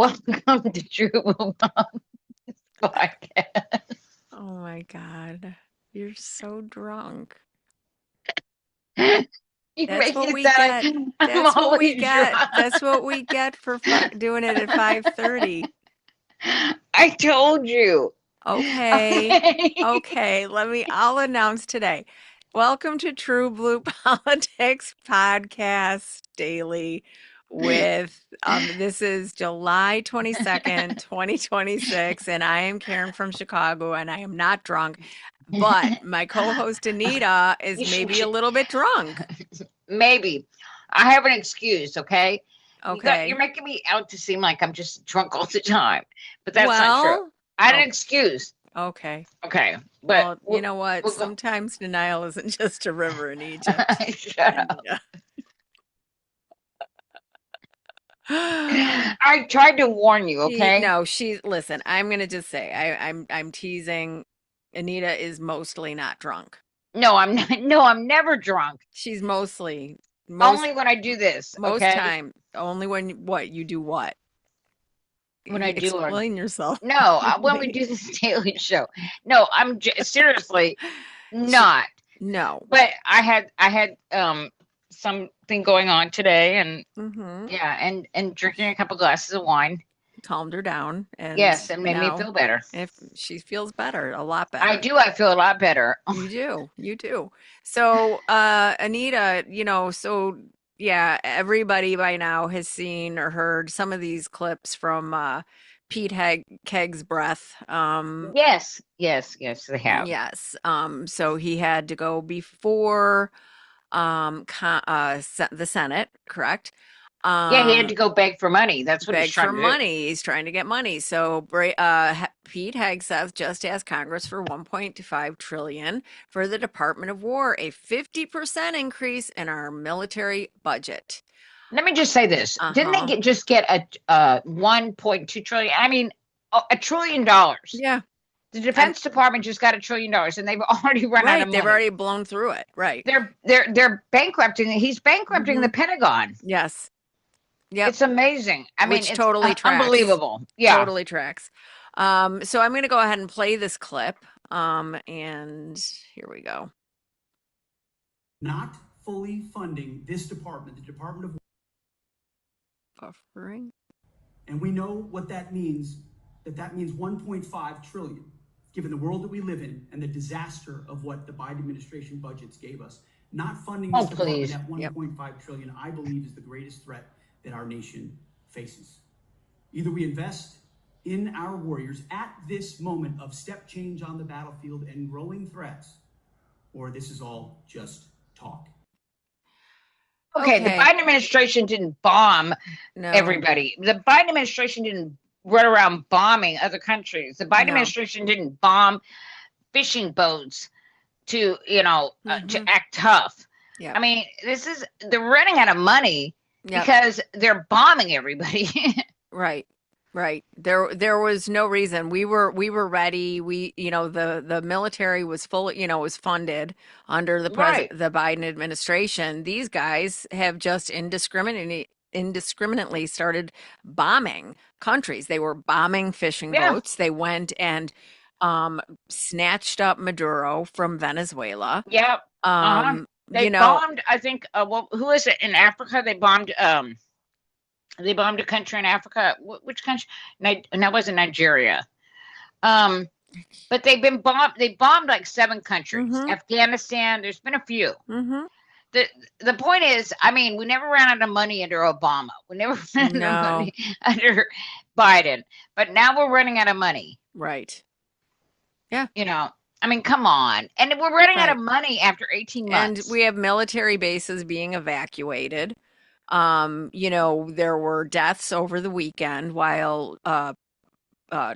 Welcome to True Mom Podcast. Oh my God. You're so drunk. You That's make what it we sound get. like I'm That's what we always get. drunk. That's what we get for doing it at 5:30. I told you. Okay. Okay. Okay, I'll announce today. Welcome to True Blue Politics Podcast Daily with this is July 22nd, 2026, and I am Karen from Chicago and I am not drunk, but my co-host Anita is You maybe a should, little bit drunk. maybe. I have an excuse, okay? You're Okay. making me out to seem like I'm just drunk all the time, but that's not true. Well, I had an oh, excuse, okay. okay? But Well, you know what? we'll go. Sometimes denial isn't just a river in Egypt, Shut up. Anita. I tried to warn you, okay? Listen, I'm gonna just say I'm teasing. Anita is mostly not drunk. No, I'm not. No, I'm never drunk. She's mostly Only when I do this, most okay? time only when what you do what? When I do it. Explain yourself, No, when we please. do this daily show. No, seriously She, not. no. But I had something going on today, and Mm-hmm. yeah, and drinking a couple glasses of wine. Calmed her down, and Yes, it made me now feel better. if she feels better, a lot I better. do. I feel a lot better. You do. You do. So, Anita, yeah, everybody by now has seen or heard some of these clips from Keg's breath. Yes, yes, yes, they have. Yes. So he had to go before the Senate, correct? Yeah, he had to Um, go beg for money. That's what he's beg trying for to do. money. He's trying to get money. So Pete Hegseth just asked Congress for 1.25 trillion for the Department of War, a 50% increase in our military budget. Let me just say this: didn't they Uh-huh. just get a 1.2 trillion? I mean, $1 trillion. Yeah. The And Defense Department just got $1 trillion, and they've already run out of right, they've money. already blown through it. Right. They're bankrupting. He's bankrupting Hmm. the Pentagon. Yes. Yep. It's amazing. I mean, Which it's totally tracks. unbelievable. Yeah. Totally tracks. So I'm going to go ahead and play this clip. And here we go. Not fully funding this department, the Department of Buffering. and we know what that means, that means 1.5 trillion, given the world that we live in and the disaster of what the Biden administration budgets gave us. Not funding this Oh, department please. at Yep. 1.5 trillion, I believe, is the greatest threat that our nation faces. Either we invest in our warriors at this moment of step change on the battlefield and growing threats, or this is all just talk. Okay, the Okay. Biden administration didn't bomb No. everybody. The Biden administration didn't run around bombing other countries. The Biden No. administration didn't bomb fishing boats to, to Mhm. act tough. Yep. I mean, they're running out of money Yep. because they're bombing everybody. Right. Right. There was no reason. We were ready. The military was full, was funded under Right. the Biden administration. These guys have just indiscriminately started bombing countries. They were bombing fishing Yeah. boats. They went and snatched up Maduro from Venezuela. Yeah. Uh-huh. Um, They you know, bombed, I think, well, who is it in Africa? They bombed a country in Africa. Which country? And that wasn't Nigeria. Um, but they bombed like 7 countries. mhm, Afghanistan, there's been a few. mhm. The point is, I mean, we never ran out of money under Obama. We never ran out of No, money under Biden. But now we're running out of money. right. Yeah. I mean, come on. And we're running out of Right. money after 18 And months. we have military bases being evacuated. There were deaths over the weekend while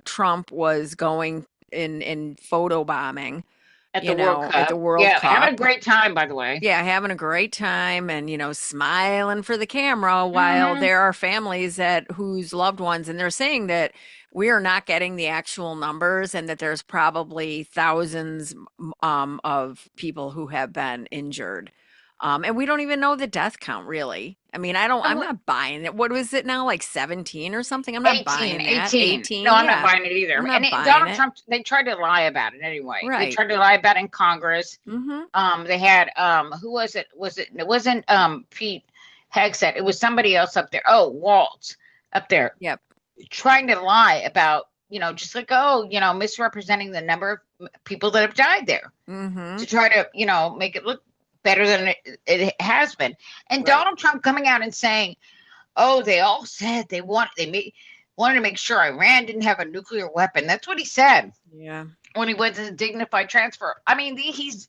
Trump was going in photo bombing, At the World at the Cup. World Yeah, having a Cup. great time, by the way. Yeah, having a great time and smiling for the camera while Hmm. there are families that whose loved ones, and they're saying that we are not getting the actual numbers and that there's probably thousands of people who have been injured. And we don't even know the death count really. I mean, I'm not buying it. What was it now? Like 17 or something? I'm not buying that. 18. No, I'm yeah. not buying it either. I'm not And buying Donald it. Trump, they tried to lie about it anyway. They Right. tried to lie about it in Congress. Mm-hmm. They had who was it? It wasn't Pete Hegseth. It was somebody else up there. Oh, Waltz up there. Yep. Trying to lie about, just like, misrepresenting the number of people that have died there Mm-hmm. to try to, make it look better than it has been. And Right. Donald Trump coming out and saying, oh, they all said they wanted to make sure Iran didn't have a nuclear weapon. That's what he said Yeah. when he went to the dignified transfer. I mean, he's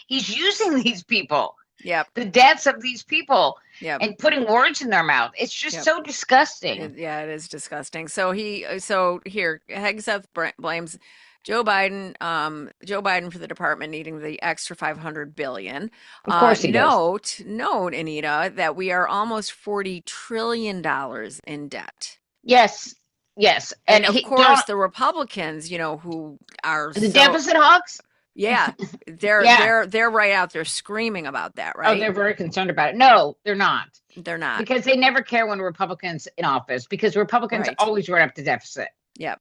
using these people, Yep. the deaths of these people, Yep. and putting words in their mouth. It's just so disgusting. It is disgusting. So here, Hegseth blames Joe Biden for the department needing the extra $500 billion. Of course he does. Note, Anita, that we are almost $40 trillion in debt. Yes. And of course, the Republicans, who are the deficit hawks. Yeah, they're right out there screaming about that, right? Oh, they're very concerned about it. No, they're not. They're not, because they never care when Republicans in office, because Republicans always run up the deficit. Yep.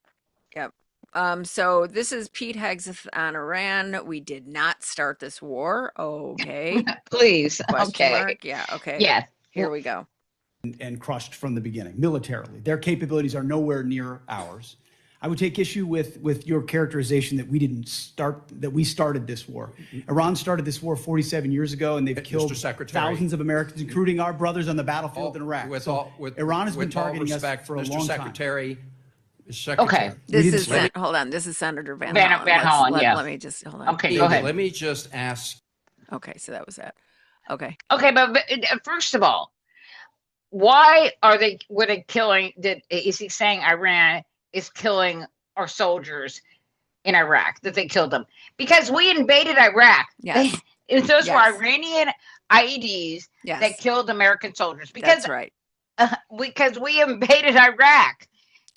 So this is Pete Hegseth on Iran. We did not start this war. Okay. Please. Question mark. Yeah. Okay. Yeah. Here we go. And crushed from the beginning, militarily. Their capabilities are nowhere near ours. I would take issue with your characterization that we started this war. Iran started this war 47 years ago, and they've killed thousands of Americans, including our brothers on the battlefield in Iraq. Iran has been targeting us for a long time. Okay. Hold on. This is Senator Van Hollen. Let me just hold on. Okay, go ahead. Let me just ask. Okay, so that was that. Okay. Okay, but first of all, why were they killing? Is he saying Iran is killing our soldiers in Iraq, that they killed them? Because we invaded Iraq. Yes. Those were Iranian IEDs that killed American soldiers. Because, that's right. Because we invaded Iraq.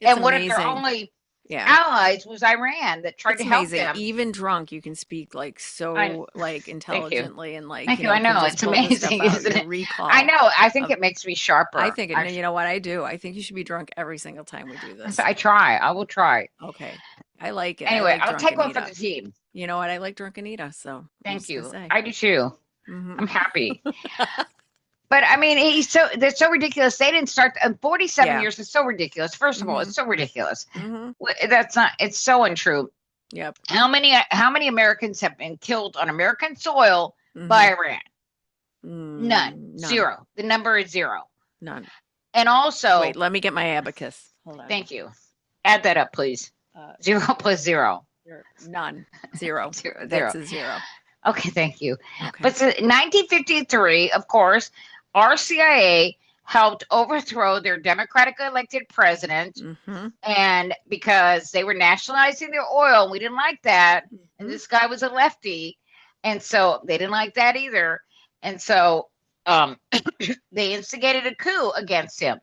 It's one amazing. of their only allies was Iran that tried to help them. Even drunk, you can speak intelligently and Thank you. I know, it's amazing, isn't it? Recall. I know. I think it makes me sharper. I think you know what I do. I think you should be drunk every single time we do this. I try. I will try. Okay, I like it. Anyway, I'll take one for the team. You know what? I like Drunk Anita. So thank you. I do too. Mm-hmm. I'm happy. But I mean, they're so ridiculous. They didn't start 47 years. Is so ridiculous. First of all, it's so ridiculous. That's not. It's so untrue. Yep. How many Americans have been killed on American soil by Iran? None. Zero. The number is zero. None. And also, wait. Let me get my abacus. Hold on. Thank you. Add that up, please. 0 plus 0. None. Zero. Zero. That's a zero. Okay, thank you. Okay. But in 1953, of course, our CIA helped overthrow their democratically elected president, and because they were nationalizing their oil, and we didn't like that, and this guy was a lefty, and so they didn't like that either, and so they instigated a coup against him,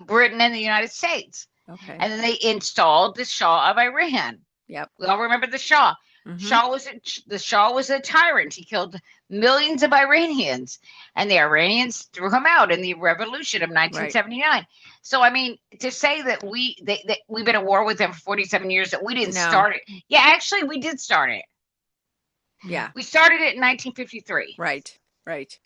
Britain and the United States, and then they installed the Shah of Iran. Yep. We all remember the Shah. The Shah was a tyrant. He killed millions of Iranians, and the Iranians threw him out in the revolution of 1979. Right. So, I mean, to say that we've been at war with them for 47 years, that we didn't start it. Yeah, actually, we did start it. Yeah. We started it in 1953. Right.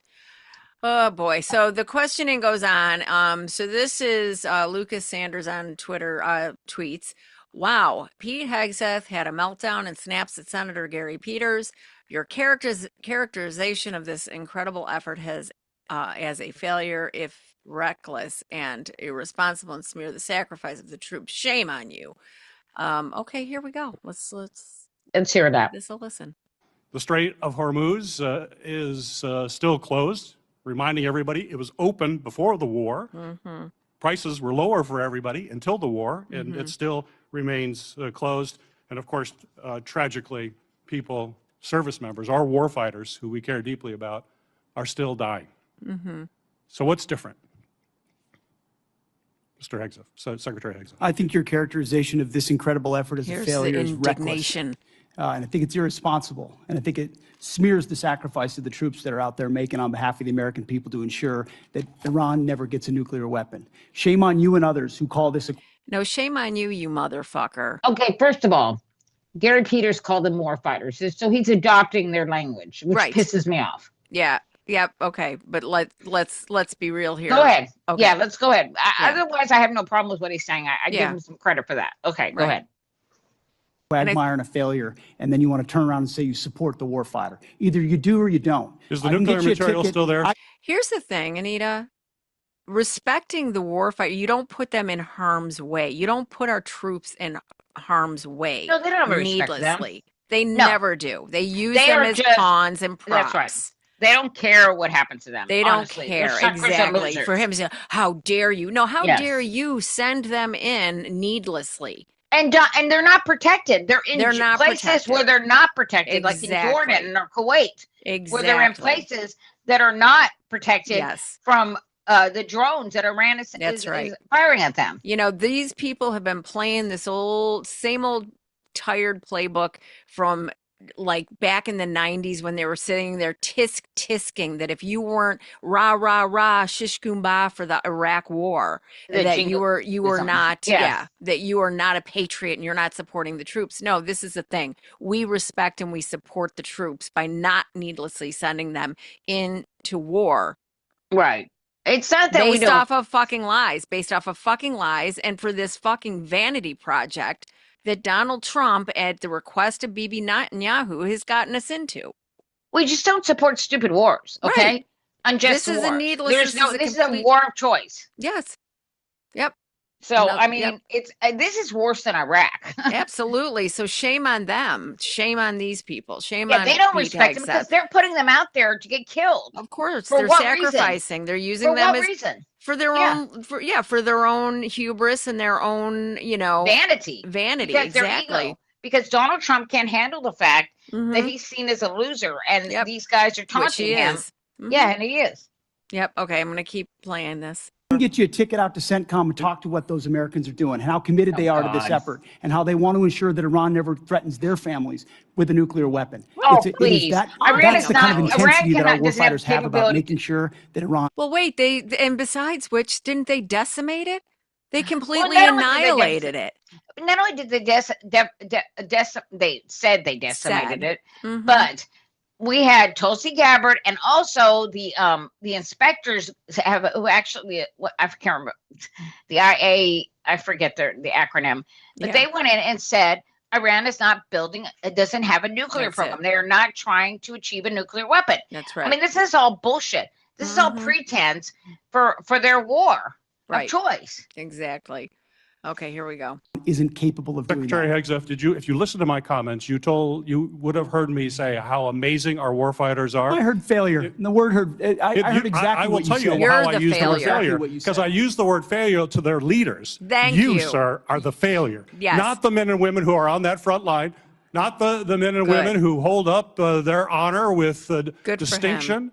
Oh boy. So the questioning goes on. So this is Lucas Sanders on Twitter tweets. Wow, Pete Hegseth had a meltdown and snaps at Senator Gary Peters. Your characterization of this incredible effort has as a failure, if reckless and irresponsible, and smear the sacrifice of the troops. Shame on you. Okay, here we go. Let's hear that. This a listen. The Strait of Hormuz is still closed, reminding everybody it was open before the war. Prices were lower for everybody until the war, and it still remains closed. And of course, tragically, service members, our war fighters who we care deeply about, are still dying. So what's different? Mr. Hegseth, Secretary Hegseth. I think your characterization of this incredible effort as a failure is reckless. And I think it's irresponsible. And I think it smears the sacrifice of the troops that are out there making on behalf of the American people to ensure that Iran never gets a nuclear weapon. Shame on you and others who call this a... No, shame on you, you motherfucker. Okay, first of all, Gary Peters called them war fighters. So he's adopting their language, which Right. pisses me off. Yeah. Yep. Okay. But let's be real here. Go ahead. Okay. Yeah, let's go ahead. Yeah. Otherwise, I have no problem with what he's saying. I give Yeah. him some credit for that. Okay, go Right. ahead. quagmire and a failure, and then you want to turn around and say you support the warfighter. Either you do or you don't. Is the I can nuclear get you a material ticket. still there? Here's the thing, Anita. Respecting the warfighter, you don't put them in harm's way. You don't put our troops in harm's way. No, they don't respect them. needlessly. They No. never do. They use They them are as just- pawns and props. That's right. They don't care what happens to them. They don't honestly. They're care. suckers and Exactly. losers. For him to say, how dare you? No, how Yes. dare you send them in needlessly? And they're not protected. They're in They're not places protected. where they're not protected, like in Exactly. Jordan or Kuwait, Exactly. where they're in places that are not protected Yes. from the drones that Iran is That's right. is firing at them. You know, these people have been playing this same old tired playbook from like back in the 90s when they were sitting there tisking that if you weren't rah rah rah shish kumbah for the Iraq war, The that jingle- you were something. not Yeah. that you are not a patriot and you're not supporting the troops. No, this is the thing. We respect and we support the troops by not needlessly sending them into war Right. It's not that we based don't. off of fucking lies, and for this fucking vanity project that Donald Trump, at the request of Bibi Netanyahu, has gotten us into. We just don't support stupid wars. Okay. Right. Unjust This is a wars. needless- There's this no. is a This is a complete- war of choice. Yes. Yep. So No, I mean, yep. it's this is worse than Iraq. Absolutely. So shame on them. Shame on these people. Shame Yeah, on they don't Pete respect them because Hegseth. they're putting them out there to get killed. Of course, For they're what reason? sacrificing. They're using For them what as reason? for their Yeah. own for their own hubris and their own, Vanity. vanity. Because their Exactly. ego. Because Donald Trump can't handle the fact Mhm. that he's seen as a loser, and Yep. these guys are Which taunting he him. is. Mhm. Yeah, and he is. Yep. Okay, I'm going to keep playing this. I can get you a ticket out to CENTCOM and talk to what those Americans are doing, and how committed they are to this God. effort, and how they want to ensure that Iran never threatens their families with a nuclear weapon. Oh, It is please. that, Iran that's is the kind of not- intensity Iran that our cannot- doesn't have warfighters have about capability- making sure that Iran... Well, wait, and besides which, didn't they decimate it? They completely not only did they annihilated it. Not only did they they said they decimated Said. it, Mhm. but we had Tulsi Gabbard and also the inspectors who actually I can't remember the IA, I forget the acronym, but Yeah. they went in and said Iran is not building, it doesn't have a nuclear That's program. it. They are not trying to achieve a nuclear weapon. That's right. I mean, this is all bullshit. This is all Mhm. pretense for their war Right. of choice. Exactly. Okay, here we go. isn't capable of doing Secretary that. Hegseth, if you listen to my comments, you would have heard me say how amazing our warfighters are. I heard failure. And the word heard, I heard exactly I will what you tell you said. You're how I the use the word failure. failure Exactly what you because said. I use the word failure to their leaders. Thank you, you. sir, are the failure. Yes. Not the men and women who are on that front line, not the men and Good. women who hold up their honor with Good for him. distinction.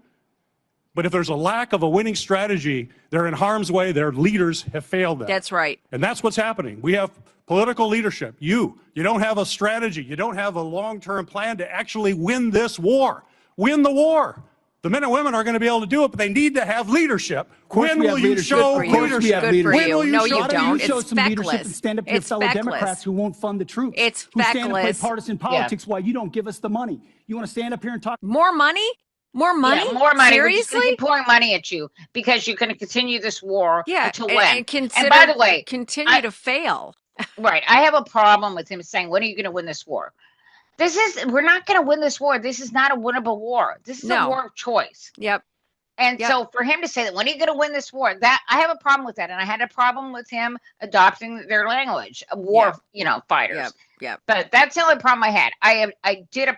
But if there's a lack of a winning strategy, they're in harm's way. Their leaders have failed them. That's right. And that's what's happening. We have political leadership. You don't have a strategy. You don't have a long-term plan to actually win this war. Win the war. The men and women are going to be able to do it, but they need to have leadership. course When we will have you leadership. show Good for you. Of course we leadership? have Good for leadership. you. When will No, you you show- don't. You show It's some leadership and feckless. stand up to your It's fellow feckless. Democrats who won't fund the troops. It's who stand and play feckless. partisan politics while you don't give us the money. You want to stand up here and talk? More money? More money? Yeah, more money. We're just gonna Seriously? keep pouring money at you because you're going to continue this war Yeah. until and, when. and consider, by the way, continue to fail. right, I have a problem with him saying, "When are you going to win this war?" We're not going to win this war. This is not a winnable war. This is a No. war of choice. Yep. And Yep. so for him to say that, when are you going to win this war? That I have a problem with that, and I had a problem with him adopting their language, war, fighters. Yep. Yep. But that's the only problem I had. I did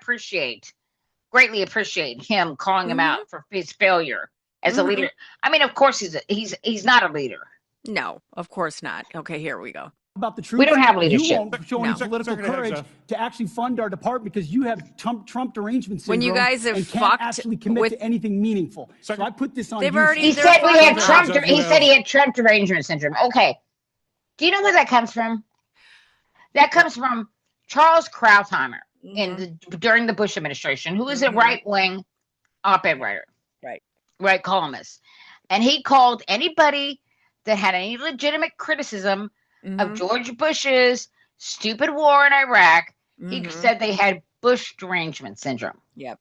greatly appreciate him calling him Mhm. out for his failure as a Mhm. leader. I mean, of course he's not a leader. No, of course not. Okay, here we go. About the troops. We don't have You leadership. won't show No. any political Secretary courage Hegseth. to actually fund our department because you have Trump derangement syndrome When you guys have and can't fucked actually commit with- to anything meaningful. So Secretary- I put this on They've you. already- He They're said we fucking had Trump. drugs. He said he had Trump derangement syndrome. Okay. Do you know where that comes from? That comes from Charles Krauthammer. during the Bush administration, who is a Mhm. right-wing op-ed writer, Right. right columnist, and he called anybody that had any legitimate criticism of Mhm. George Bush's stupid war in Iraq. He Mhm. said they had Bush derangement syndrome. Yep.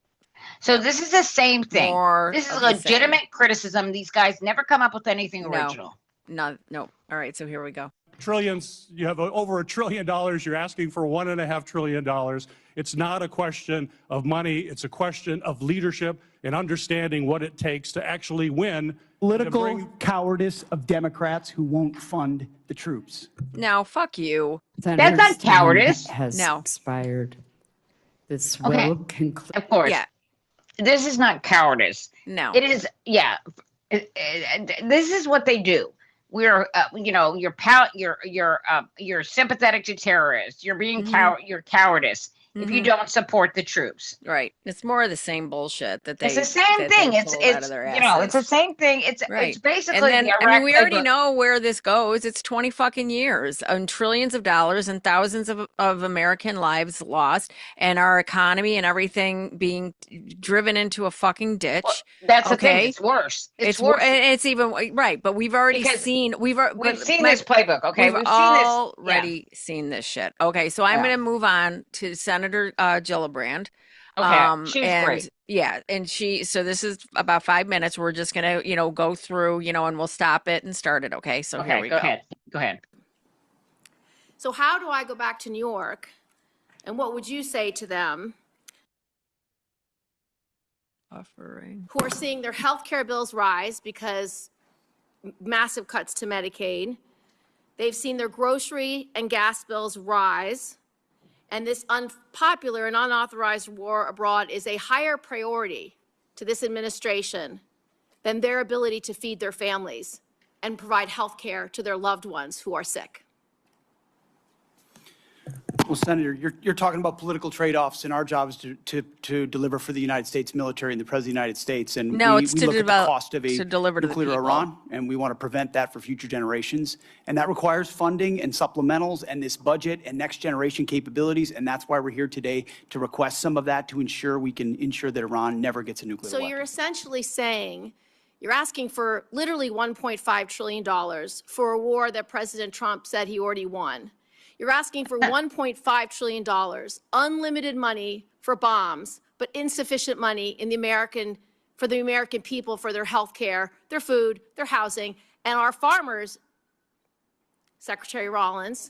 So this is the same thing. More This is of the same. legitimate criticism. These guys never come up with anything No. original. No. All right. So here we go. Trillions, you have over $1 trillion, you're asking for $1.5 trillion. It's not a question of money, it's a question of leadership and understanding what it takes to actually win. Political cowardice of Democrats who won't fund the troops. Now, fuck you. That's not cowardice. Has No. expired. This Okay. will conclude. Of course. Yeah. This is not cowardice. No. It is, yeah. This is what they do. We're, you're sympathetic to terrorists. You're being you're cowardice if you don't support the troops. Right. It's more of the same bullshit that they. It's the same that thing. they It's pulled out of their it's the asses. same thing. It's basically And then, the I mean, Iraq we already playbook. know where this goes. It's 20 fucking years and trillions of dollars and thousands of American lives lost and our economy and everything being driven into a fucking ditch. Well, that's the thing. Okay. It's worse. It's worse. and it's even right, but we've already Because seen We've seen this playbook. Okay, We've seen this. Yeah. already seen this shit. Okay, so I'm Yeah. going to move on to Senator Gillibrand. Okay, she's and great. yeah, and so this is about 5 minutes. We're just gonna, go through, and we'll stop it and start it. Okay, so here Okay, we go go. ahead. Go ahead. So how do I go back to New York? And what would you say to them Offering. who are seeing their health care bills rise because massive cuts to Medicaid? They've seen their grocery and gas bills rise. And this unpopular and unauthorized war abroad is a higher priority to this administration than their ability to feed their families and provide health care to their loved ones who are sick. Well, Senator, you're talking about political trade-offs, and our job is to deliver for the United States military and the President of the United States. And No, we it's to look at the develop- cost of to deliver to the nuclear people. Iran, and we want to prevent that for future generations. And that requires funding and supplementals and this budget and next generation capabilities. And that's why we're here today to request some of that to ensure we can ensure that Iran never gets a nuclear So weapon. you're essentially saying, you're asking for literally $1.5 trillion for a war that President Trump said he already won. You're asking for $1.5 trillion, unlimited money for bombs, but insufficient money for the American people, for their health care, their food, their housing, and our farmers, Secretary Rollins,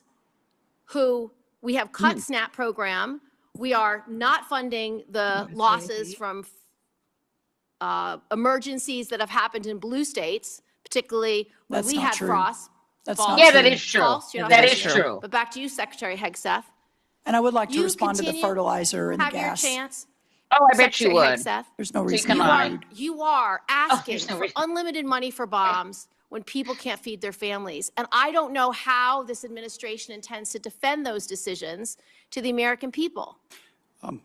who we have cut SNAP program. We are not funding the losses from emergencies that have happened in blue states, particularly when That's we not had true. frost. That's False. not Yeah, true. that is true. False. You're not That listening. is true. But back to you, Secretary Hegseth. And I would like to You respond to the continue fertilizer and the Have your gas. chance. Oh, I bet you Secretary would. Hegseth. There's no you reason can to lie. be. You are asking there's no for reason. unlimited money for bombs when people can't feed their families. And I don't know how this administration intends to defend those decisions to the American people.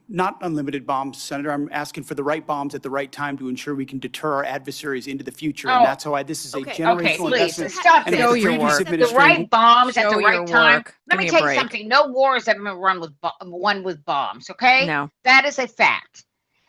Not unlimited bombs, Senator. I'm asking for the right bombs at the right time to ensure we can deter our adversaries into the future. Oh. And that's why this is a Okay, generational please, investment. stop And it. if Show the your previous work. The administration- right bombs at Show the your right time. work. Let Give me me a tell you break. something. No wars have been won with bombs. Okay, No. that is a fact.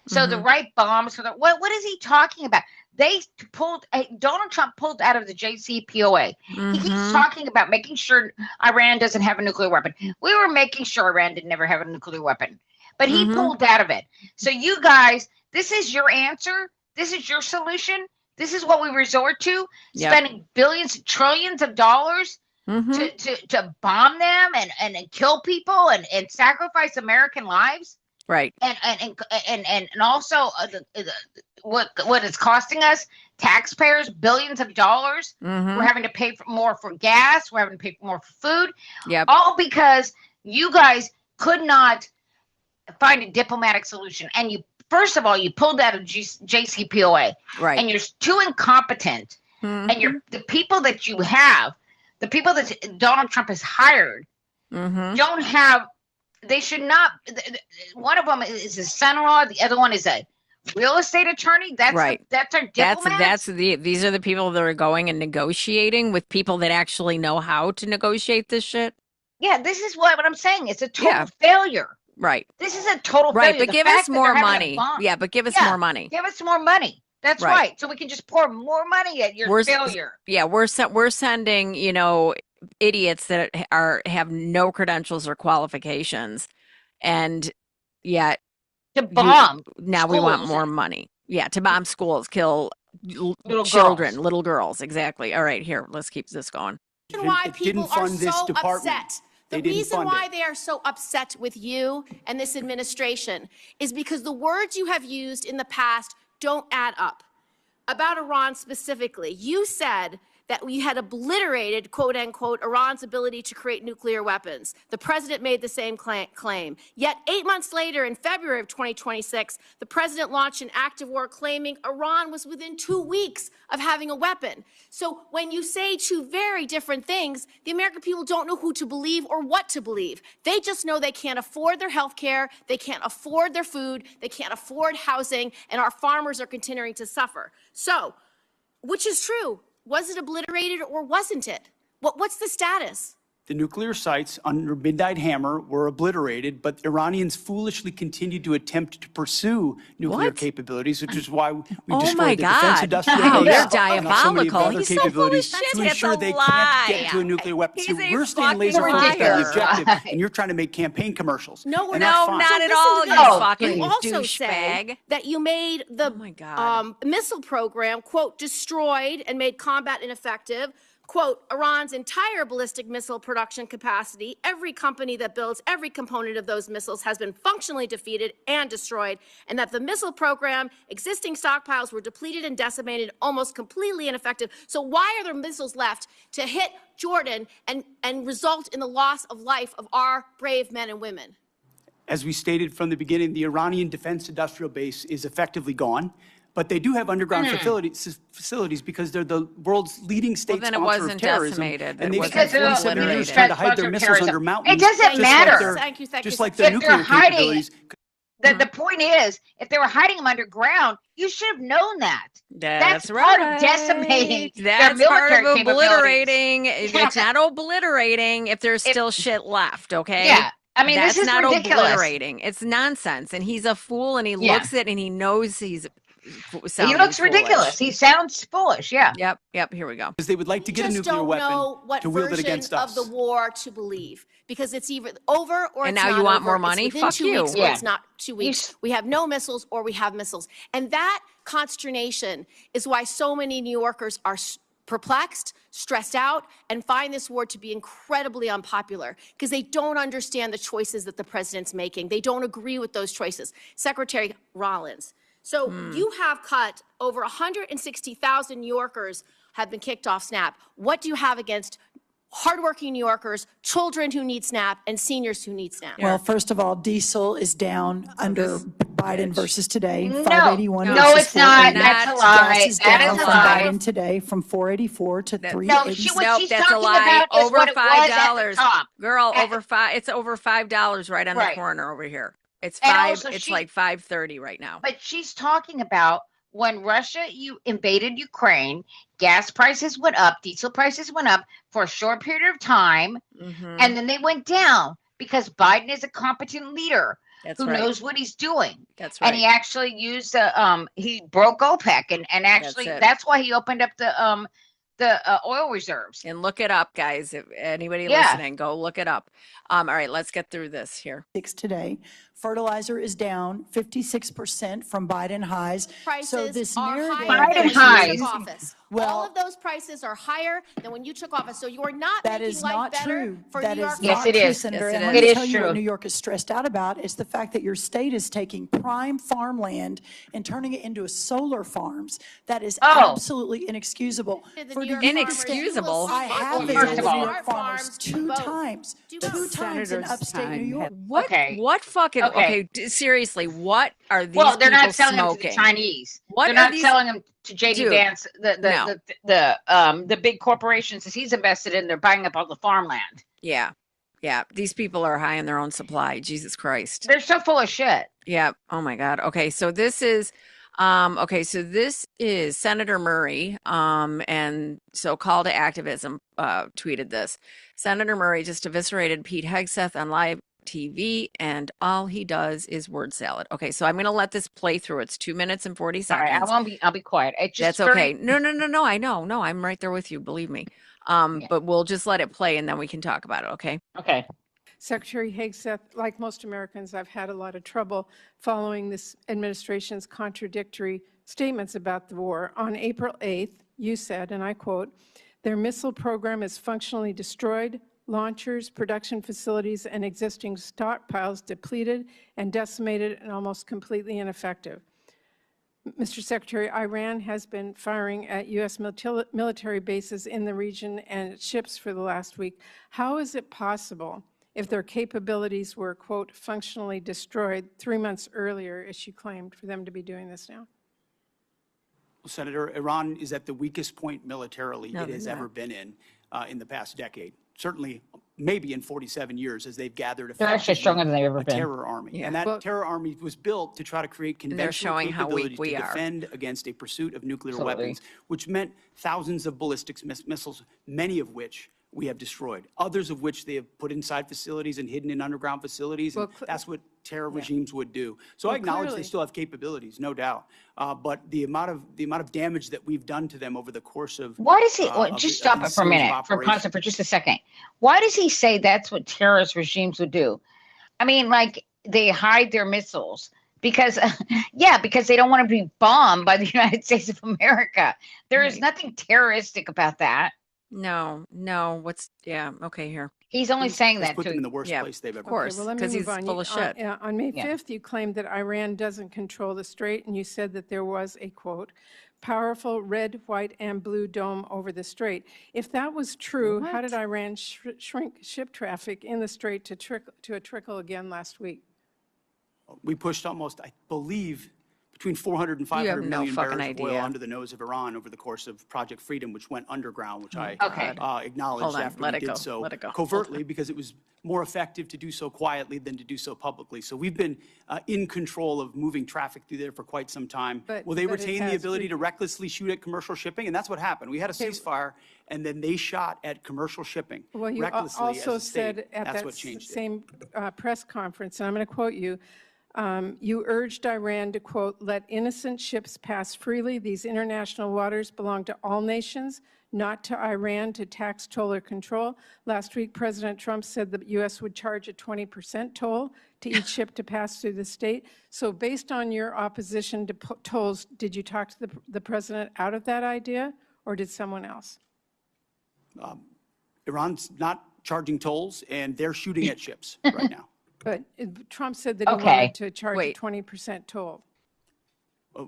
So the right bombs for the what is he talking about? They pulled Donald Trump pulled out of the JCPOA. He keeps talking about making sure Iran doesn't have a nuclear weapon. We were making sure Iran did never have a nuclear weapon, but he pulled out of it. So you guys, this is your answer. This is your solution. This is what we resort to: Yep. spending billions, trillions of dollars to bomb them and kill people and sacrifice American lives. Right. And also what it's costing us taxpayers billions of dollars. We're having to pay more for gas. We're having to pay more for food. Yep. All because you guys could not find a diplomatic solution. And you, first of all, you pulled out of JCPOA, Right. and you're too incompetent. And the people that you have, the people that Donald Trump has hired, don't have. They should not. One of them is a son-in-law. The other one is a real estate attorney. That's Right. That's our diplomats. These are the people that are going and negotiating with people that actually know how to negotiate this shit. Yeah, this is what I'm saying. It's a total failure. Right. This is a total Right. failure. But The give fact us that more they're having a money. bomb- Yeah. But give us Yeah, more money. Give us more money. That's Right. right. So we can just pour more money at your We're failure. Yeah. We're sending, idiots that have no credentials or qualifications. And yet To bomb now we want schools more and money. Yeah. To bomb schools, kill little children, girls. little girls. Exactly. All right. Here, let's keep this going. reason why It people didn't are fund this so department. upset. The They didn't reason fund why it. they are so upset with you and this administration is because the words you have used in the past don't add up. About Iran specifically, you said that we had obliterated, quote unquote, Iran's ability to create nuclear weapons. The president made the same claim. Yet 8 months later, in February of 2026, the president launched an active war claiming Iran was within 2 weeks of having a weapon. So when you say two very different things, the American people don't know who to believe or what to believe. They just know they can't afford their health care, they can't afford their food, they can't afford housing, and our farmers are continuing to suffer. So, which is true? Was it obliterated or wasn't it? What's the status? The nuclear sites under Midnight Hammer were obliterated, but Iranians foolishly continued to attempt to pursue nuclear What? capabilities, which is why we Oh destroyed my the defense God. industrial Wow, base they're and so many of the diabolical. other He's so full of capabilities shit. to It's ensure a they lie. can't get to a nuclear weapon. He's See, a we're staying fucking laser focused on the liar. objective, Right. and you're trying to make campaign commercials. No, we're and not. that's No, fine. not at So all, listen you to this. fucking You also say douchebag. that you made the Oh my God. missile program, quote, destroyed and made combat ineffective. Quote, Iran's entire ballistic missile production capacity, every company that builds every component of those missiles has been functionally defeated and destroyed, and that the missile program, existing stockpiles were depleted and decimated, almost completely ineffective. So why are there missiles left to hit Jordan and result in the loss of life of our brave men and women? As we stated from the beginning, the Iranian defense industrial base is effectively gone, but they do have underground facilities because they're the world's leading state then it sponsor wasn't of terrorism. decimated. It And they've wasn't spent 47 years obliterated. trying to hide their Sponsor missiles terrorism. under mountains. It doesn't just matter. Like their, Thank you, just like thank their you. If they're nuclear hiding- capabilities. The point is, if they were hiding them underground, you should have known that. That's part right. of decimating their That's part military of capabilities. obliterating. Yeah. It's not obliterating if there's still shit left, okay? Yeah. I mean, That's this is not ridiculous. obliterating. It's nonsense. And he's a fool and he Yeah. looks it and he knows he's He sounding looks foolish. ridiculous. He sounds foolish. Yeah. Yep, here we go. Because they would like to get a just nuclear don't weapon know what to wield it version against us. of the war to believe because it's either over or And it's now not you want over. more It's money? within Fuck 2 you. weeks or Yeah. it's not 2 weeks. We have no missiles or we have missiles. And that consternation is why so many New Yorkers are perplexed, stressed out, and find this war to be incredibly unpopular because they don't understand the choices that the president's making. They don't agree with those choices. Secretary Rollins. So you have cut over 160,000 New Yorkers have been kicked off SNAP. What do you have against hardworking New Yorkers, children who need SNAP, and seniors who need SNAP? Well, first of all, diesel is down under Biden versus today, No. 581 No, versus it's not. 480. That's a Not- lie. Gas is That down is a from lie. Biden today from 484 to That- No, 386. what Nope, she's that's a talking lie. about is Over what it was at the $5. top. Girl, At- over five. It's over $5 right on the Right. corner over here. It's And five. also It's she- like 5:30 right now. But she's talking about when Russia invaded Ukraine, gas prices went up, diesel prices went up for a short period of time, Mhm. and then they went down because Biden is a competent leader That's who right. knows what he's doing. That's right. And he actually used he broke OPEC and actually That's it. that's why he opened up the oil reserves. And look it up, guys. If anybody Yeah. listening, go look it up. All right, let's get through this here. Today. Fertilizer is down 56% from Biden highs. Prices So this are narrative higher Biden than when you highs. took office. Well- All of those prices are higher than when you took office. So you are not That making is life not better true. for That New is York. Yes, not it true, is. Senator. Yes, it And is. let me It is tell you true. what New York is stressed out about is the fact that your state is taking prime farmland and turning it into solar farms. That is Oh. absolutely inexcusable. The For New the York New York farmers, state- Inexcusable? I have Well, visited first the of New all- York farmers do two both. times. Do Two both. times in Senator's upstate New time York. had- What? Okay. What fucking? Okay. Okay, seriously, what are these Well, they're people not selling them to smoking? the Chinese. What They're are not these- selling them to JD Dude, Vance, no. the big corporations that he's invested in. They're buying up all the farmland. Yeah, yeah. These people are high in their own supply. Jesus Christ. They're so full of shit. Yeah. Oh my God. Okay. So this is Senator Murray. And so Call to Activism tweeted this. Senator Murray just eviscerated Pete Hegseth on live TV, and all he does is word salad. Okay, so I'm going to let this play through. It's 2 minutes and 40 All right, seconds. I'll be quiet. It's just That's okay. No. I know. No, I'm right there with you. Believe me. Yeah. But we'll just let it play and then we can talk about it. Okay. Okay. Secretary Hegseth, like most Americans, I've had a lot of trouble following this administration's contradictory statements about the war. On April 8th, you said, and I quote, "Their missile program is functionally destroyed, launchers, production facilities, and existing stockpiles depleted and decimated and almost completely ineffective." Mr. Secretary, Iran has been firing at U.S. military bases in the region and ships for the last week. How is it possible, if their capabilities were, quote, functionally destroyed 3 months earlier, as you claimed, for them to be doing this now? Well, Senator, Iran is at the weakest point militarily No, it has they're ever been in the past decade. Certainly, maybe in 47 years, as they've gathered They're actually stronger than they've ever a been. terror army. Yeah. And that Well- terror army was built to try to create they're conventional showing how weak capabilities we to are. defend against a pursuit of nuclear Absolutely. weapons, which meant thousands of ballistic missiles, many of which we have destroyed, others of which they have put inside facilities and hidden in underground facilities. And Well, that's what terror regimes would do. So I Well, acknowledge clearly. they still have capabilities, no doubt. But the amount of damage that we've done to them over the course of Why does he? of Just the- of stop it these for a series of minute. For operations. pause it for just a second. Why does he say that's what terrorist regimes would do? I mean, like they hide their missiles because, yeah, because they don't want to be bombed by the United States of America. There is Right. nothing terroristic about that. No. Okay, here. He's only saying Let's that put them to. in the worst Yeah, place they've ever of course. Okay, well, let me 'cause move he's on. full of shit. On May Yeah. 5th, you claimed that Iran doesn't control the strait, and you said that there was a, quote, "powerful red, white, and blue dome over the strait." If that was true, how did Iran shrink ship traffic in the strait to a trickle again last week? We pushed almost, I believe, between 400 and You 500 have no million fucking barrels of oil idea. under the nose of Iran over the course of Project Freedom, which went underground, which I Okay. acknowledged Hold on, after let we it go, did so let it go. Hold covertly because it was more effective to do so quietly than to do so publicly. So we've been in control of moving traffic through there for quite some time. But- Will they but it retain the has ability re- to recklessly shoot at commercial shipping? And that's what happened. We had a ceasefire, and then they shot at commercial shipping Well, you recklessly as also a state. said at That's that what changed it. same press conference, and I'm going to quote you, you urged Iran to, quote, "let innocent ships pass freely. These international waters belong to all nations, not to Iran to tax, toll, or control." Last week, President Trump said the U.S. would charge a 20% toll to each ship to pass through the state. So based on your opposition to tolls, did you talk to the president out of that idea, or did someone else? Iran's not charging tolls, and they're shooting at ships right now. But Trump said that he Okay. wanted to charge a Wait. 20% toll.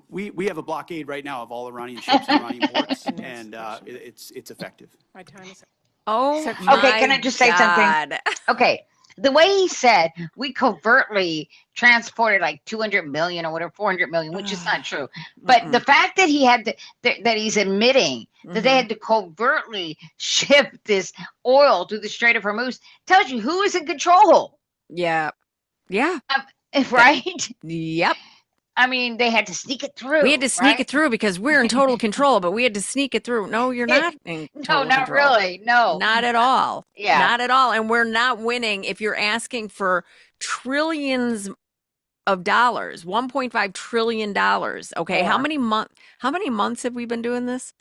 We have a blockade right now of all Iranian ships and Iranian ports, and it's effective. My time is up. Oh, Secretary- my Okay, can I just say something? God. Okay. The way he said we covertly transported like 200 million or whatever, 400 million, which is not true. But the fact that he had to, that he's admitting that they had to covertly ship this oil through the Strait of Hormuz tells you who is in control, Yeah. right? Yep. I mean, they had to sneak it through. We had to sneak right? it through because we're in total control, but we had to sneak it through. No, you're not in No, total not control. really. No. Not at all. Yeah. Not at all. And we're not winning if you're asking for trillions of dollars, $1.5 trillion. Okay. How More. many months have we been doing this?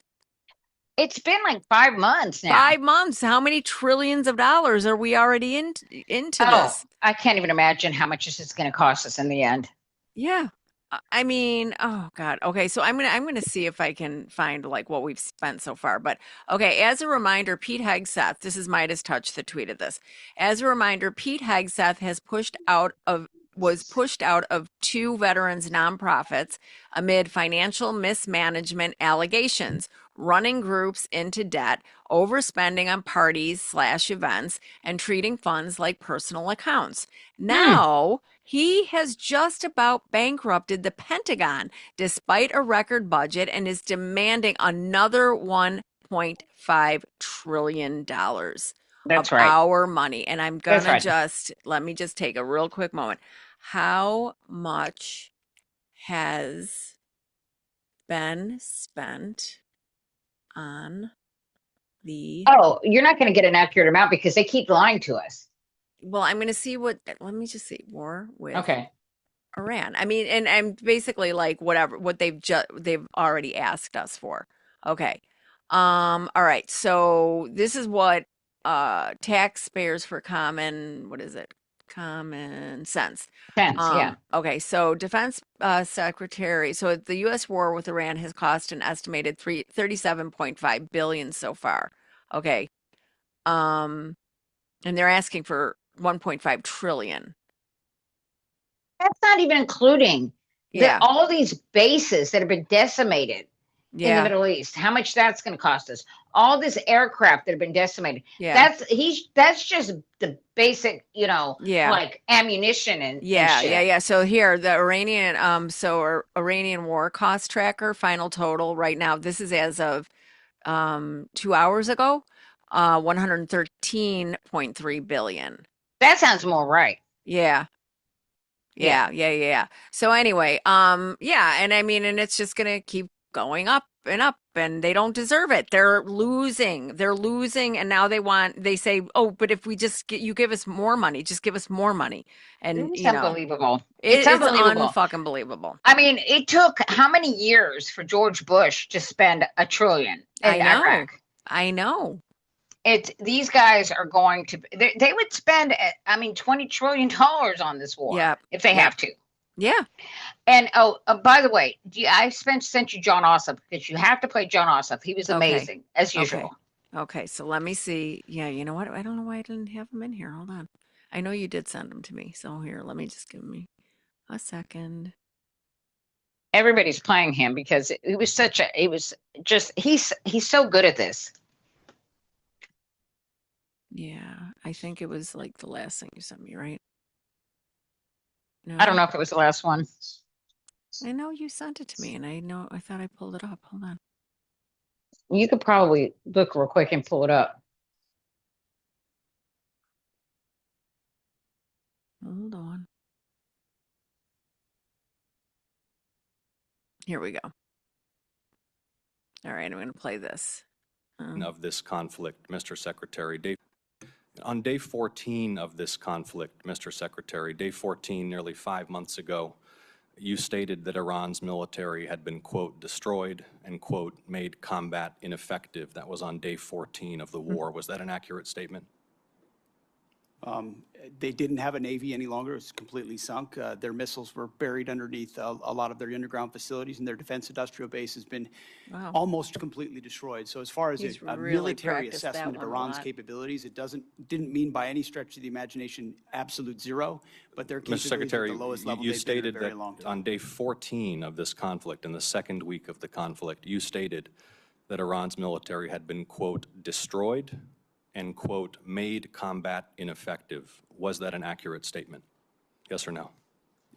It's been like 5 months now. 5 months. How many trillions of dollars are we already into this? I can't even imagine how much this is going to cost us in the end. Yeah. I mean, oh God. Okay, so I'm gonna see if I can find like what we've spent so far. But okay, as a reminder, Pete Hegseth, this is Midas Touch that tweeted this. As a reminder, Pete Hegseth was pushed out of 2 veterans nonprofits amid financial mismanagement allegations, running groups into debt, overspending on parties/events, and treating funds like personal accounts. Now, he has just about bankrupted the Pentagon despite a record budget and is demanding another $1.5 trillion That's of right. our money. And I'm That's gonna right. let me just take a real quick moment. How much has been spent on the Oh, you're not going to get an accurate amount because they keep lying to us. well, I'm going to see what, let me just see, war with Okay. Iran. I mean, and basically like whatever, what they've already asked us for. Okay. All right. So this is what, taxpayers for common, what is it? Common sense. Sense, yeah. Okay, so Defense Secretary, so the U.S. war with Iran has cost an estimated 37.5 billion so far. Okay, and they're asking for 1.5 trillion. That's not even including Yeah, all these bases that have been decimated in the yeah, Middle East. How much that's going to cost us? All this aircraft that have been decimated. yeah, That's just the basic, yeah. like ammunition and Yeah, shit. yeah, yeah. So here, the Iranian war cost tracker final total right now. This is as of 2 hours ago, 113.3 billion. That sounds more right. Yeah. Yeah. So anyway, yeah, and I mean, and it's just gonna keep going up, and they don't deserve it. They're losing, and now they say, oh, but if we just you give us more money, just give us more money, and It's unbelievable. it's unbelievable. unfucking believable. I mean, it took how many years for George Bush to spend $1 trillion in Iraq? I know. These guys are going to they would spend $20 trillion on this war if they have to. Yeah. And by the way, I sent you John Ossoff because you have to play John Ossoff. He was amazing as usual. Okay, so let me see. Yeah, you know what? I don't know why I didn't have him in here. Hold on. I know you did send him to me. So here, let me just give me a second. Everybody's playing him because he's so good at this. Yeah, I think it was like the last thing you sent me, right? No, I don't know if it was the last one. I know you sent it to me, and I thought I pulled it up. Hold on. You could probably look real quick and pull it up. Hold on. Here we go. All right, I'm going to play this. Of this conflict, Mr. Secretary. On day 14 of this conflict, Mr. Secretary, day 14, nearly 5 months ago, you stated that Iran's military had been, quote, destroyed and, quote, made combat ineffective. That was on day 14 of the war. Was that an accurate statement? They didn't have a Navy any longer. It was completely sunk. Their missiles were buried underneath a lot of their underground facilities, and their defense industrial base has been almost completely destroyed. So as far as a military assessment of Iran's capabilities, it didn't mean by any stretch of the imagination absolute zero, but their capabilities Mr. Secretary, at the lowest level you they've been in a stated very that long time. on day 14 of this conflict, in the second week of the conflict, you stated that Iran's military had been, quote, destroyed and, quote, made combat ineffective. Was that an accurate statement? Yes or no?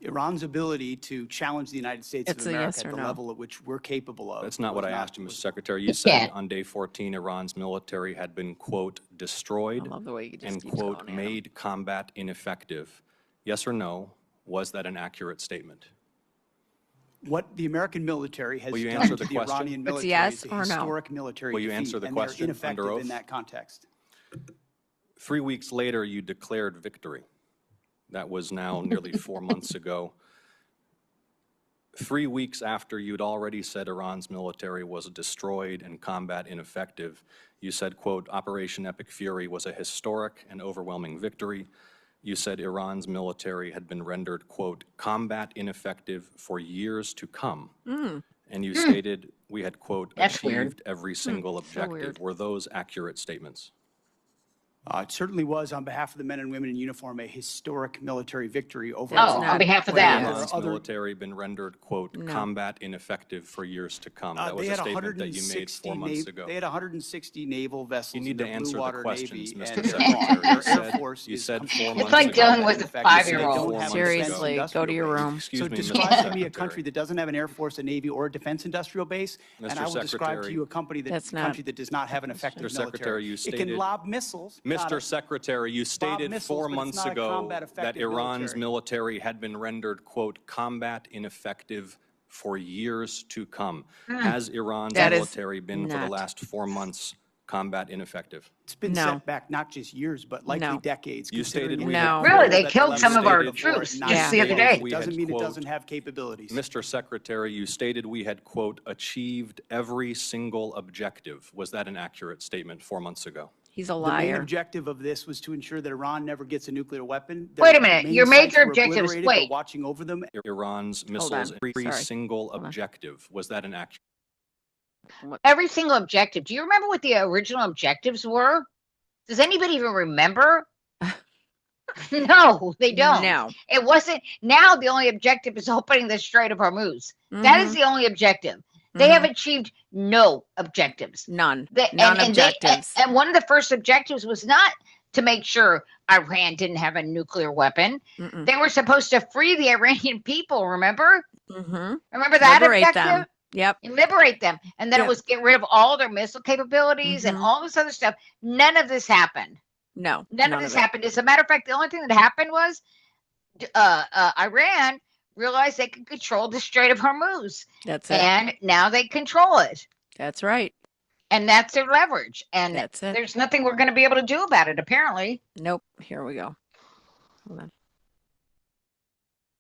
Iran's ability to challenge the United States of America at the level at which we're capable of. That's not what I asked you, Mr. Secretary. You said on day 14, Iran's military had been, quote, destroyed I love the way you just and, keep quote, going at him. made combat ineffective. Yes or no? Was that an accurate statement? What the American military has Will you done answer to the the question? Iranian It's military yes is a or no? historic military Will you defeat, answer the and question they're ineffective under oath? in that context. 3 weeks later, you declared victory. That was now nearly 4 months ago. 3 weeks after you'd already said Iran's military was destroyed and combat ineffective, you said, quote, Operation Epic Fury was a historic and overwhelming victory. You said Iran's military had been rendered, quote, combat ineffective for years to come. And you stated we had, quote, That's weird. achieved every single objective. weird. Were those accurate statements? It certainly was, on behalf of the men and women in uniform, a historic military victory over That's Oh, not- on behalf of Well, that. yeah. Iran's other- military been rendered, quote, No. combat ineffective for years to come. That was They a had statement that you made 4 months ago. They had 160 naval vessels You in need to their answer Blue the Water questions, Navy, Mr. and their Secretary. Air Force You is said 4 completely months like ago. dealing with a ineffective. They 5-year-old. don't have a Seriously, defense go to your industrial room. base. Excuse So me, Mr. describe to me a Secretary. country that doesn't have an Air Force, a Navy, or a defense industrial base, and Mr. I will describe to Secretary. you a country That's not- country that does not have an effective Mr. Secretary, military. you It stated- can lob missiles. Mr. Secretary, you stated missiles, 4 but it's months not a ago combat that effective Iran's military. military had been rendered, quote, combat ineffective for years to come. Has Iran's That is military been for the not- last 4 months combat ineffective? It's been No. set back not just years, but likely No. decades. You stated considering we it No. had Really, failed they at the killed level some of it our did before, troops not just the other failed. day. We Doesn't had, mean it quote, doesn't have capabilities. Mr. Secretary, you stated we had, quote, achieved every single objective. Was that an accurate statement 4 months ago? He's a The main liar. objective of this was to ensure that Iran never gets a nuclear weapon. Wait a Their minute, main your major sites were objectives- obliterated. We're wait. watching over them. Iran's missiles, on. every Sorry. single Hold on. objective. Was that an accurate? Every single objective. Do you remember what the original objectives were? Does anybody even remember? No, they don't. No. It wasn't. Now the only objective is opening the Strait of Hormuz. That is the only objective. They have achieved no objectives. None. They, None and objectives. and one of the first objectives was not to make sure Iran didn't have a nuclear weapon. Mm-mm. They were supposed to free the Iranian people. Remember? Mm-hmm. Remember that Liberate objective? them. Yep. Liberate them, and then Yep. it was get rid of all their missile capabilities and Mhm. all this other stuff. None of this happened. No. None of this it. happened. As a matter of fact, the only thing that happened was Iran realized they could control the Strait of Hormuz, That's it. and now they control it, That's right. and that's their leverage. And That's it. there's nothing we're going to be able to do about it, apparently. Nope. Here we go. Hold on.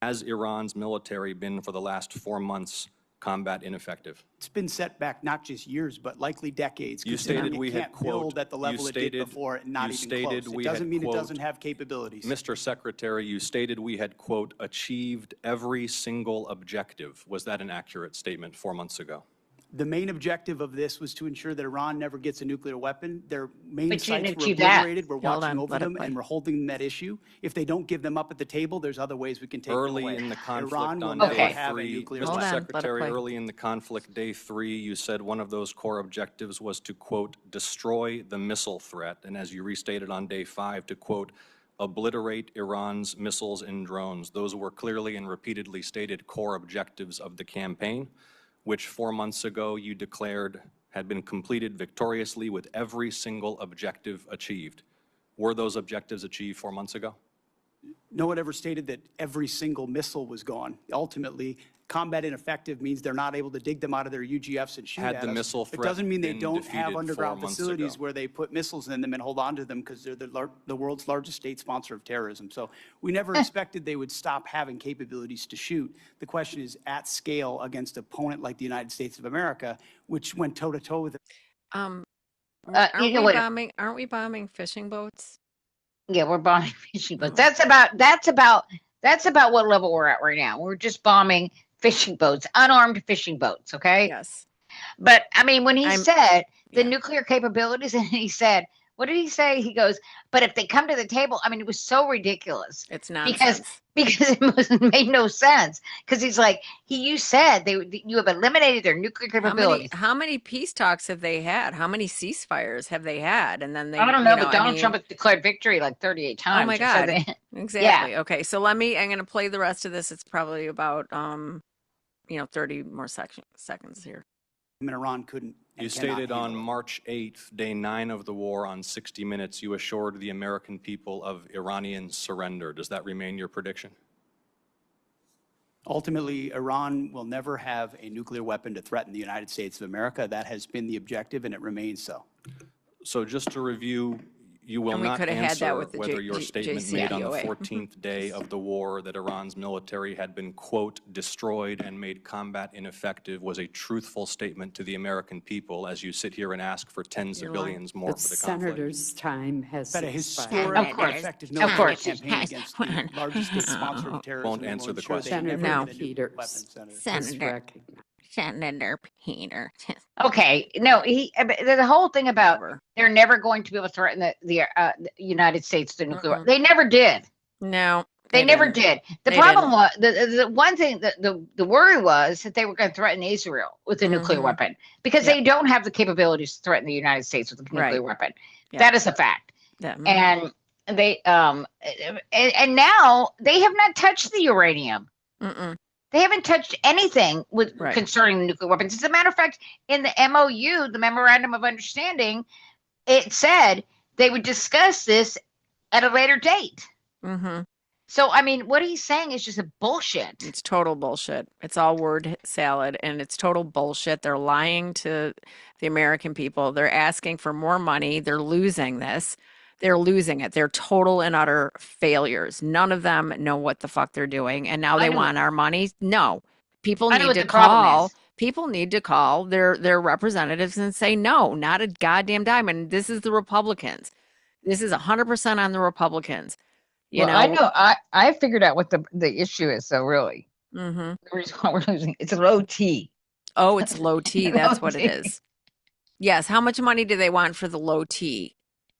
Has Iran's military been for the last 4 months combat ineffective? It's been set back not just years, but likely decades. You considering stated it we had, can't quote, build at the you level it did stated- before and not you even stated close. we It doesn't had, mean it quote, doesn't have capabilities. Mr. Secretary, you stated we had, quote, achieved every single objective. Was that an accurate statement 4 months ago? The main objective of this was to ensure that Iran never gets a nuclear weapon. Their main But you didn't sites were achieve that. obliterated. We're Hold watching on, over let it them, play. and we're holding them at issue. If they don't give them up at the table, there's other ways we can take them Early away. in the conflict Iran will on never day have a 3, nuclear Hold Mr. on, weapon. let it Secretary, play. early in the conflict, day 3, you said one of those core objectives was to, quote, destroy the missile threat, and as you restated on day 5, to, quote, obliterate Iran's missiles and drones. Those were clearly and repeatedly stated core objectives of the campaign, which 4 months ago you declared had been completed victoriously with every single objective achieved. Were those objectives achieved 4 months ago? No one ever stated that every single missile was gone. Ultimately, combat ineffective means they're not able to dig them out of their UGFs and shoot Had at the us. missile It threat doesn't mean they been don't have defeated underground 4 months facilities ago? where they put missiles in them and hold on to them because they're the world's largest state sponsor of terrorism. So we never expected they would stop having capabilities to shoot. The question is at scale against an opponent like the United States of America, which went toe-to-toe with Aren't you know we what- bombing? Aren't we bombing fishing boats? Yeah, we're bombing fishing boats. That's about what level we're at right now. We're just bombing fishing boats, unarmed fishing boats. Okay. Yes. But I mean, when he said the yeah. nuclear capabilities, and he said, what did he say? He goes, but if they come to the table, I mean, it was so ridiculous It's nonsense. because it made no sense. Because he's like, you said you have eliminated their nuclear capabilities. How many peace talks have they had? How many ceasefires have they had? And then they, I don't know, you but Donald Trump has declared victory like 38 times. Oh my or God. something. Exactly. Okay. So I'm going to play the rest of this. It's probably about, 30 more seconds here. them, and Iran couldn't. and You cannot stated on handle it. March 8th, day 9 of the war, on 60 Minutes, you assured the American people of Iranian surrender. Does that remain your prediction? Ultimately, Iran will never have a nuclear weapon to threaten the United States of America. That has been the objective, and it remains so. So just to review, you will And we not could have had that answer with the whether your statement made on the JCPOA. 14th day of the war that Iran's military had been, quote, destroyed and made combat ineffective was a truthful statement to the American people as you sit here and ask for tens You're of lying. billions more The for the conflict. senator's time has But a expired. historic, Of course. effective Of military course. campaign against the largest state sponsor of terrorism. Won't and answer will the ensure they question. never No. get a nuclear weapon, Senator. Is Senator, recognized. Senator Peter. Okay, no, the whole thing about they're never going to be able to threaten the United States with nuclear. They never did. No. They never didn't. did. The They problem was the one thing that the worry was that they were going to threaten Israel with a nuclear Mhm. weapon because Yep. they don't have the capabilities to threaten the United States with a nuclear Right. weapon. Yep. That is a fact. That- And they and now they have not touched the uranium. Mm-mm. They haven't touched anything with Right. concerning nuclear weapons. As a matter of fact, in the MOU, the Memorandum of Understanding, it said they would discuss this at a later date. Mm-hmm. So, I mean, what he's saying is just a bullshit. It's total bullshit. It's all word salad and it's total bullshit. They're lying to the American people. They're asking for more money. They're losing this. They're losing it. They're total and utter failures. None of them know what the fuck they're doing. And now they want our money. No. People need to call. People need to call their representatives and say, no, not a goddamn dime. And this is the Republicans. This is 100% on the Republicans. You know, I know. I figured out what the issue is. So really, the reason why we're losing, it's low T. Oh, it's low T. That's what it is. Yes. How much money do they want for the low T?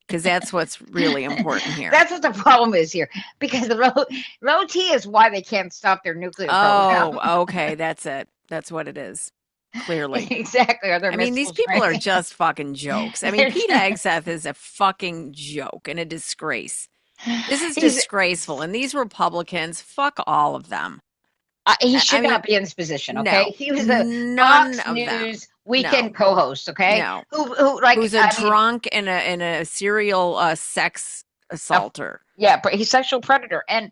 Because that's what's really important here. That's what the problem is here. Because the low T is why they can't stop their nuclear program. Oh, okay. That's it. That's what it is. Clearly. Exactly. I mean, these people are just fucking jokes. I mean, Pete Hegseth is a fucking joke and a disgrace. This is disgraceful. And these Republicans, fuck all of them. He should not be in this position, okay? No, he was a Fox News weekend co-host, okay? No. Who's a drunk and a serial sex assaulter. Yeah, but he's sexual predator. And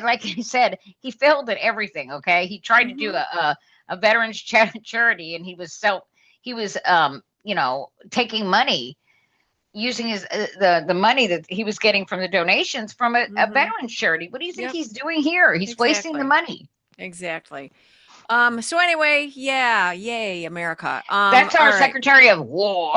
like he said, he failed at everything, okay? He tried to do a veterans charity and he was taking money, using his the money that he was getting from the donations from a veterans charity. What do you think he's doing here? He's wasting the money. Exactly. So anyway, yay, America. That's our Secretary of War.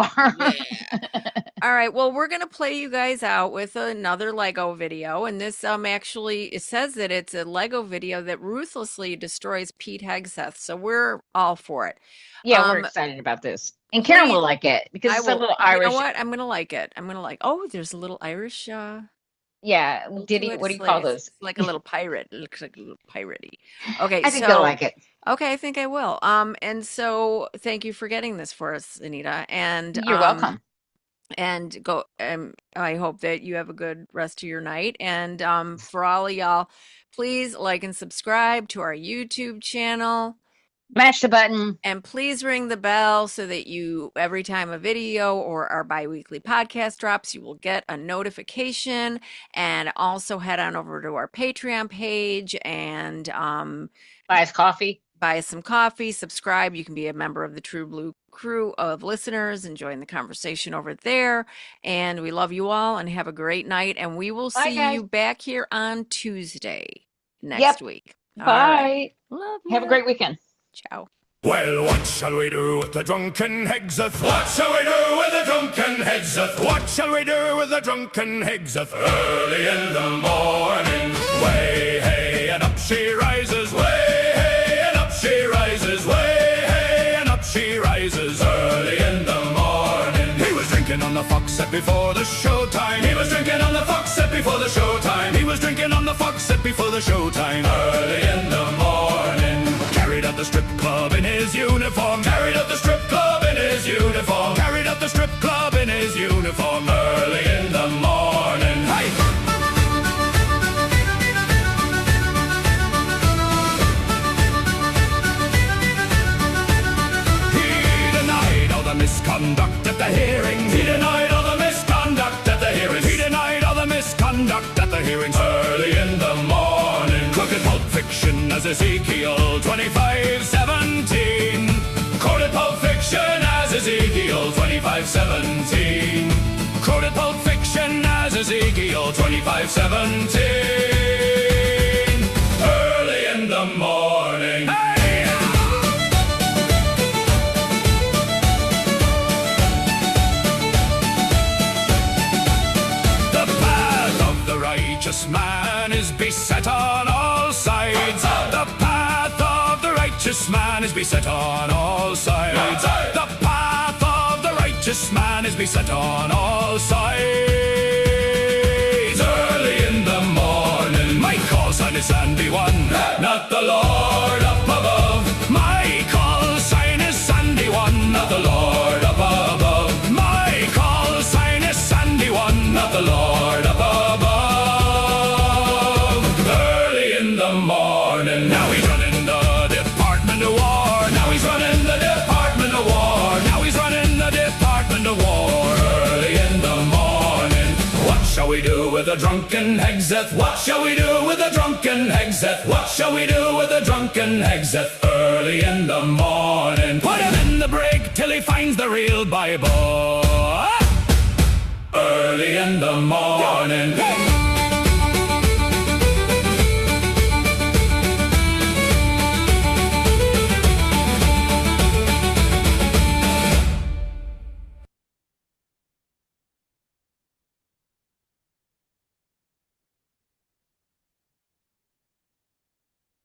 All right. Well, we're going to play you guys out with another Lego video. And this actually, it says that it's a Lego video that ruthlessly destroys Pete Hegseth. So we're all for it. Yeah, we're excited about this. And Karen will like it because it's a little Irish. You know what? I'm going to like it. Oh, there's a little Irish. Yeah. What do you call those? It's like a little pirate. It looks like a little piratey. Okay. I think you'll like it. Okay. I think I will. And so thank you for getting this for us, Anita. And you're welcome. And I hope that you have a good rest of your night. And for all of y'all, please like and subscribe to our YouTube channel. Mash the button. And please ring the bell so that every time a video or our bi-weekly podcast drops, you will get a notification. And also head on over to our Patreon page and buy us coffee. Buy us some coffee, subscribe. You can be a member of the True Blue crew of listeners and join the conversation over there. And we love you all and have a great night. And we will see you back here on Tuesday next week. Bye. Right. Love you. Have a great weekend. Ciao. Well, what shall we do with the drunken Hegseth? What shall we do with the drunken Hegseth? What shall we do with the drunken Hegseth? Early in the morning, way, hey, and up she rises, way, hey, and up she rises, way, hey, and up she rises. Early in the morning, he was drinking on the Foxette before the showtime. He was drinking on the Foxette before the showtime. He was drinking on the Foxette before the showtime. Early in the morning, carried out the strip club in his uniform. Carried out the strip club in his uniform. Carried out the strip club in his uniform. Early in the morning. Hey! He denied all the misconduct at the hearings. He denied all the misconduct at the hearings. He denied all the misconduct at the hearings. Early in the morning. Crooked Pulp Fiction as Ezekiel 25:17. Quoted Pulp Fiction as Ezekiel 25:17. Quoted Pulp Fiction as Ezekiel 25:17. Early in the morning. Hey! The path of the righteous man is beset on all sides. The path of the righteous man is beset on all sides. The path of the righteous man is beset on all sides. Early in the morning, my call sign is Sandy One, not the Lord up above. My call sign is Sandy One, not the Lord up above. My call sign is Sandy One, not the Lord up above. Early in the morning, now he's running the Department of War. Now he's running the Department of War. Now he's running the Department of War. Early in we do with a drunken Hexeth? What shall we do with a drunken Hexeth? What shall we do with a drunken Hexeth? Early in the morning, put him in the brig till he finds the real Bible. Early in the morning.